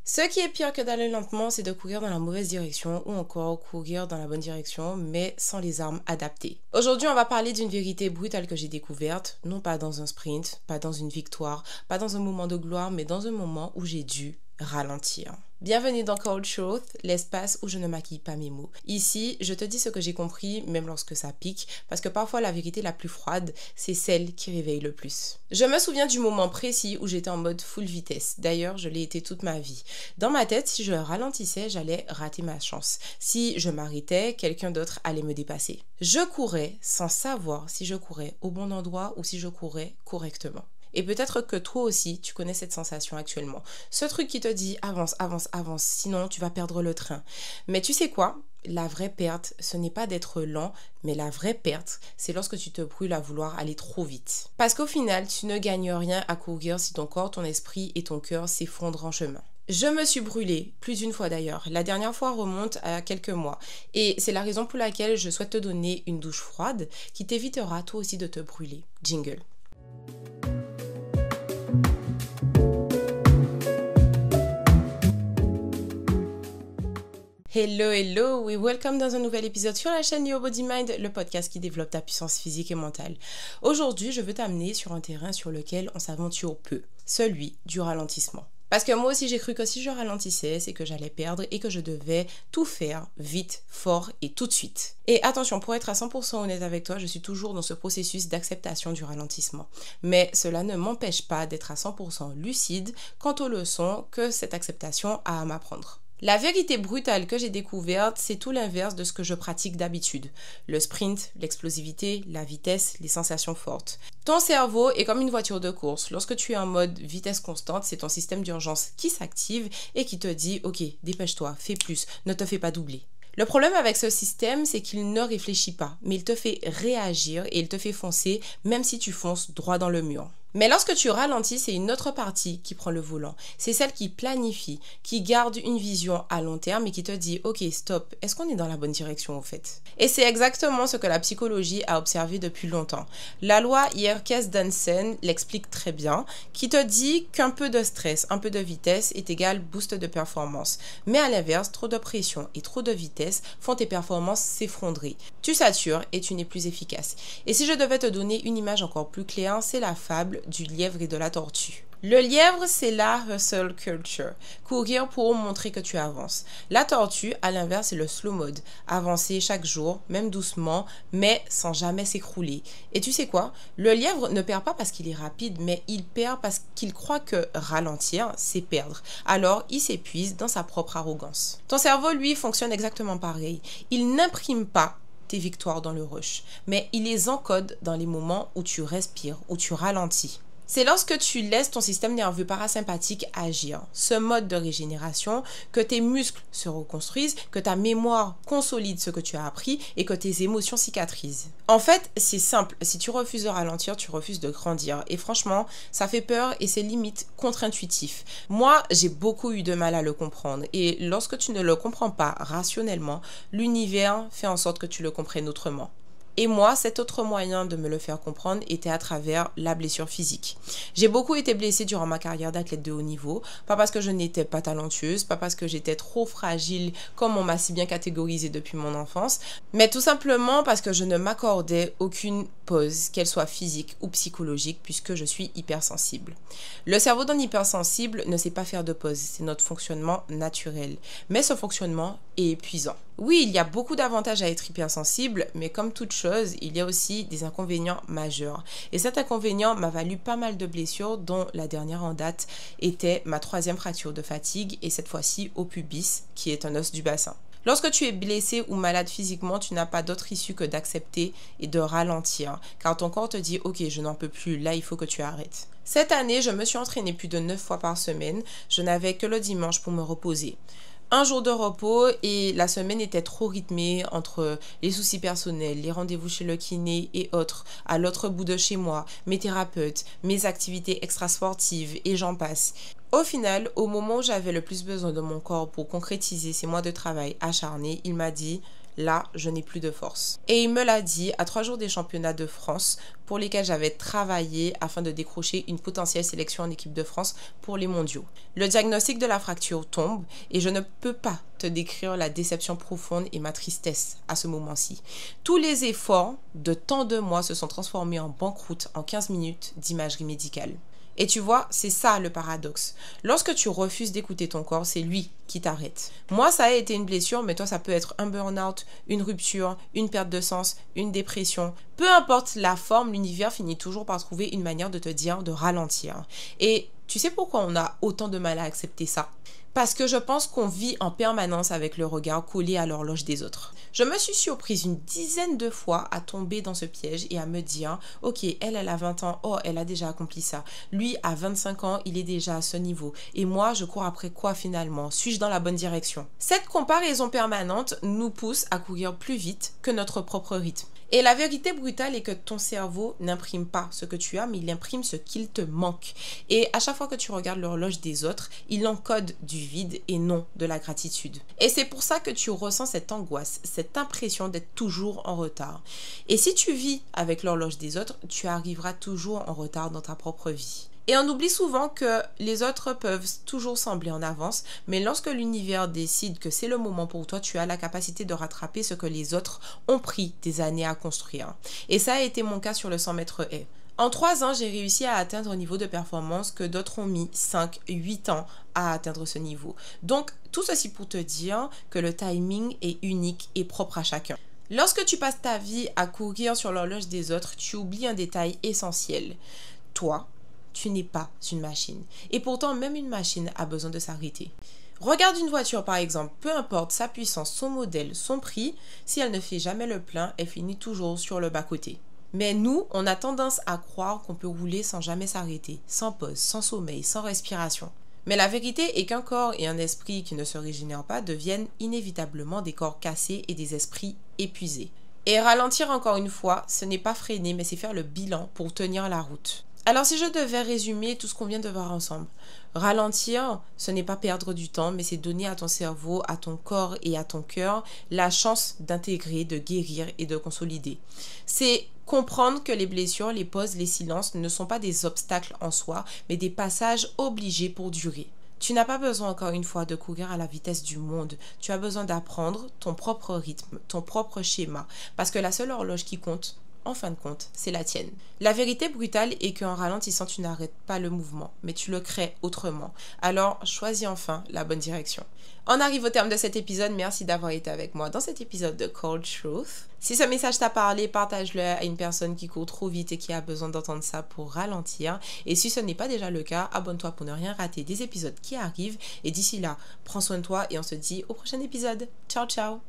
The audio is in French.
Ce qui est pire que d'aller lentement, c'est de courir dans la mauvaise direction ou encore courir dans la bonne direction, mais sans les armes adaptées. Aujourd'hui, on va parler d'une vérité brutale que j'ai découverte, non pas dans un sprint, pas dans une victoire, pas dans un moment de gloire, mais dans un moment où j'ai dû ralentir. Bienvenue dans Cold Truth, l'espace où je ne maquille pas mes mots. Ici, je te dis ce que j'ai compris, même lorsque ça pique, parce que parfois la vérité la plus froide, c'est celle qui réveille le plus. Je me souviens du moment précis où j'étais en mode full vitesse. D'ailleurs, je l'ai été toute ma vie. Dans ma tête, si je ralentissais, j'allais rater ma chance. Si je m'arrêtais, quelqu'un d'autre allait me dépasser. Je courais sans savoir si je courais au bon endroit ou si je courais correctement. Et peut-être que toi aussi, tu connais cette sensation actuellement. Ce truc qui te dit avance, avance, avance, sinon tu vas perdre le train. Mais tu sais quoi? La vraie perte, ce n'est pas d'être lent, mais la vraie perte, c'est lorsque tu te brûles à vouloir aller trop vite. Parce qu'au final, tu ne gagnes rien à courir si ton corps, ton esprit et ton cœur s'effondrent en chemin. Je me suis brûlée, plus d'une fois d'ailleurs. La dernière fois remonte à quelques mois. Et c'est la raison pour laquelle je souhaite te donner une douche froide qui t'évitera toi aussi de te brûler. Jingle. Hello, hello, we welcome dans un nouvel épisode sur la chaîne Your Body Mind, le podcast qui développe ta puissance physique et mentale. Aujourd'hui, je veux t'amener sur un terrain sur lequel on s'aventure peu, celui du ralentissement. Parce que moi aussi j'ai cru que si je ralentissais, c'est que j'allais perdre et que je devais tout faire vite, fort et tout de suite. Et attention, pour être à 100% honnête avec toi, je suis toujours dans ce processus d'acceptation du ralentissement. Mais cela ne m'empêche pas d'être à 100% lucide quant aux leçons que cette acceptation a à m'apprendre. La vérité brutale que j'ai découverte, c'est tout l'inverse de ce que je pratique d'habitude. Le sprint, l'explosivité, la vitesse, les sensations fortes. Ton cerveau est comme une voiture de course. Lorsque tu es en mode vitesse constante, c'est ton système d'urgence qui s'active et qui te dit « Ok, dépêche-toi, fais plus, ne te fais pas doubler ». Le problème avec ce système, c'est qu'il ne réfléchit pas, mais il te fait réagir et il te fait foncer même si tu fonces droit dans le mur. Mais lorsque tu ralentis, c'est une autre partie qui prend le volant. C'est celle qui planifie, qui garde une vision à long terme et qui te dit « Ok, stop, est-ce qu'on est dans la bonne direction au fait ?» Et c'est exactement ce que la psychologie a observé depuis longtemps. La loi Yerkes-Dansen l'explique très bien, qui te dit qu'un peu de stress, un peu de vitesse est égal boost de performance. Mais à l'inverse, trop de pression et trop de vitesse font tes performances s'effondrer. Tu satures et tu n'es plus efficace. Et si je devais te donner une image encore plus claire, c'est la fable du lièvre et de la tortue. Le lièvre, c'est la hustle culture, courir pour montrer que tu avances. La tortue, à l'inverse, c'est le slow mode, avancer chaque jour, même doucement, mais sans jamais s'écrouler. Et tu sais quoi? Le lièvre ne perd pas parce qu'il est rapide, mais il perd parce qu'il croit que ralentir, c'est perdre. Alors, il s'épuise dans sa propre arrogance. Ton cerveau, lui, fonctionne exactement pareil. Il n'imprime pas tes victoires dans le rush, mais il les encode dans les moments où tu respires, où tu ralentis. C'est lorsque tu laisses ton système nerveux parasympathique agir, ce mode de régénération, que tes muscles se reconstruisent, que ta mémoire consolide ce que tu as appris et que tes émotions cicatrisent. En fait, c'est simple, si tu refuses de ralentir, tu refuses de grandir. Et franchement, ça fait peur et c'est limite contre-intuitif. Moi, j'ai beaucoup eu de mal à le comprendre. Et lorsque tu ne le comprends pas rationnellement, l'univers fait en sorte que tu le comprennes autrement. Et moi, cet autre moyen de me le faire comprendre était à travers la blessure physique. J'ai beaucoup été blessée durant ma carrière d'athlète de haut niveau, pas parce que je n'étais pas talentueuse, pas parce que j'étais trop fragile comme on m'a si bien catégorisée depuis mon enfance, mais tout simplement parce que je ne m'accordais aucune pause, qu'elle soit physique ou psychologique, puisque je suis hypersensible. Le cerveau d'un hypersensible ne sait pas faire de pause, c'est notre fonctionnement naturel, mais ce fonctionnement est épuisant. Oui, il y a beaucoup d'avantages à être hypersensible, mais comme toute chose, il y a aussi des inconvénients majeurs. Et cet inconvénient m'a valu pas mal de blessures, dont la dernière en date était ma 3e fracture de fatigue, et cette fois-ci au pubis, qui est un os du bassin. Lorsque tu es blessé ou malade physiquement, tu n'as pas d'autre issue que d'accepter et de ralentir, car ton corps te dit « Ok, je n'en peux plus, là il faut que tu arrêtes ». Cette année, je me suis entraînée plus de 9 fois par semaine, je n'avais que le dimanche pour me reposer. Un jour de repos et la semaine était trop rythmée entre les soucis personnels, les rendez-vous chez le kiné et autres, à l'autre bout de chez moi, mes thérapeutes, mes activités extrasportives et j'en passe. Au final, au moment où j'avais le plus besoin de mon corps pour concrétiser ces mois de travail acharné, il m'a dit « là, je n'ai plus de force. Et il me l'a dit à 3 jours des championnats de France pour lesquels j'avais travaillé afin de décrocher une potentielle sélection en équipe de France pour les mondiaux. Le diagnostic de la fracture tombe et je ne peux pas te décrire la déception profonde et ma tristesse à ce moment-ci. Tous les efforts de tant de mois se sont transformés en banqueroute en 15 minutes d'imagerie médicale. Et tu vois, c'est ça le paradoxe. Lorsque tu refuses d'écouter ton corps, c'est lui qui t'arrête. Moi, ça a été une blessure, mais toi, ça peut être un burn-out, une rupture, une perte de sens, une dépression. Peu importe la forme, l'univers finit toujours par trouver une manière de te dire de ralentir. Et tu sais pourquoi on a autant de mal à accepter ça ? Parce que je pense qu'on vit en permanence avec le regard collé à l'horloge des autres. Je me suis surprise une dizaine de fois à tomber dans ce piège et à me dire « Ok, elle a 20 ans, oh, elle a déjà accompli ça. Lui, à 25 ans, il est déjà à ce niveau. Et moi, je cours après quoi finalement? Suis-je dans la bonne direction ?» Cette comparaison permanente nous pousse à courir plus vite que notre propre rythme. Et la vérité brutale est que ton cerveau n'imprime pas ce que tu as, mais il imprime ce qu'il te manque. Et à chaque fois que tu regardes l'horloge des autres, il encode du vide et non de la gratitude. Et c'est pour ça que tu ressens cette angoisse, cette impression d'être toujours en retard. Et si tu vis avec l'horloge des autres, tu arriveras toujours en retard dans ta propre vie. Et on oublie souvent que les autres peuvent toujours sembler en avance, mais lorsque l'univers décide que c'est le moment pour toi, tu as la capacité de rattraper ce que les autres ont pris des années à construire. Et ça a été mon cas sur le 100 mètres haies. En 3 ans, j'ai réussi à atteindre un niveau de performance que d'autres ont mis 5, 8 ans à atteindre ce niveau. Donc, tout ceci pour te dire que le timing est unique et propre à chacun. Lorsque tu passes ta vie à courir sur l'horloge des autres, tu oublies un détail essentiel. Toi, tu n'es pas une machine. Et pourtant, même une machine a besoin de s'arrêter. Regarde une voiture par exemple, peu importe sa puissance, son modèle, son prix, si elle ne fait jamais le plein, elle finit toujours sur le bas-côté. Mais nous, on a tendance à croire qu'on peut rouler sans jamais s'arrêter, sans pause, sans sommeil, sans respiration. Mais la vérité est qu'un corps et un esprit qui ne se régénèrent pas deviennent inévitablement des corps cassés et des esprits épuisés. Et ralentir encore une fois, ce n'est pas freiner, mais c'est faire le bilan pour tenir la route. Alors si je devais résumer tout ce qu'on vient de voir ensemble, ralentir, ce n'est pas perdre du temps, mais c'est donner à ton cerveau, à ton corps et à ton cœur la chance d'intégrer, de guérir et de consolider. C'est comprendre que les blessures, les pauses, les silences ne sont pas des obstacles en soi, mais des passages obligés pour durer. Tu n'as pas besoin encore une fois de courir à la vitesse du monde. Tu as besoin d'apprendre ton propre rythme, ton propre schéma, parce que la seule horloge qui compte, en fin de compte, c'est la tienne. La vérité brutale est qu'en ralentissant, tu n'arrêtes pas le mouvement, mais tu le crées autrement. Alors, choisis enfin la bonne direction. On arrive au terme de cet épisode. Merci d'avoir été avec moi dans cet épisode de Cold Truth. Si ce message t'a parlé, partage-le à une personne qui court trop vite et qui a besoin d'entendre ça pour ralentir. Et si ce n'est pas déjà le cas, abonne-toi pour ne rien rater des épisodes qui arrivent. Et d'ici là, prends soin de toi et on se dit au prochain épisode. Ciao, ciao!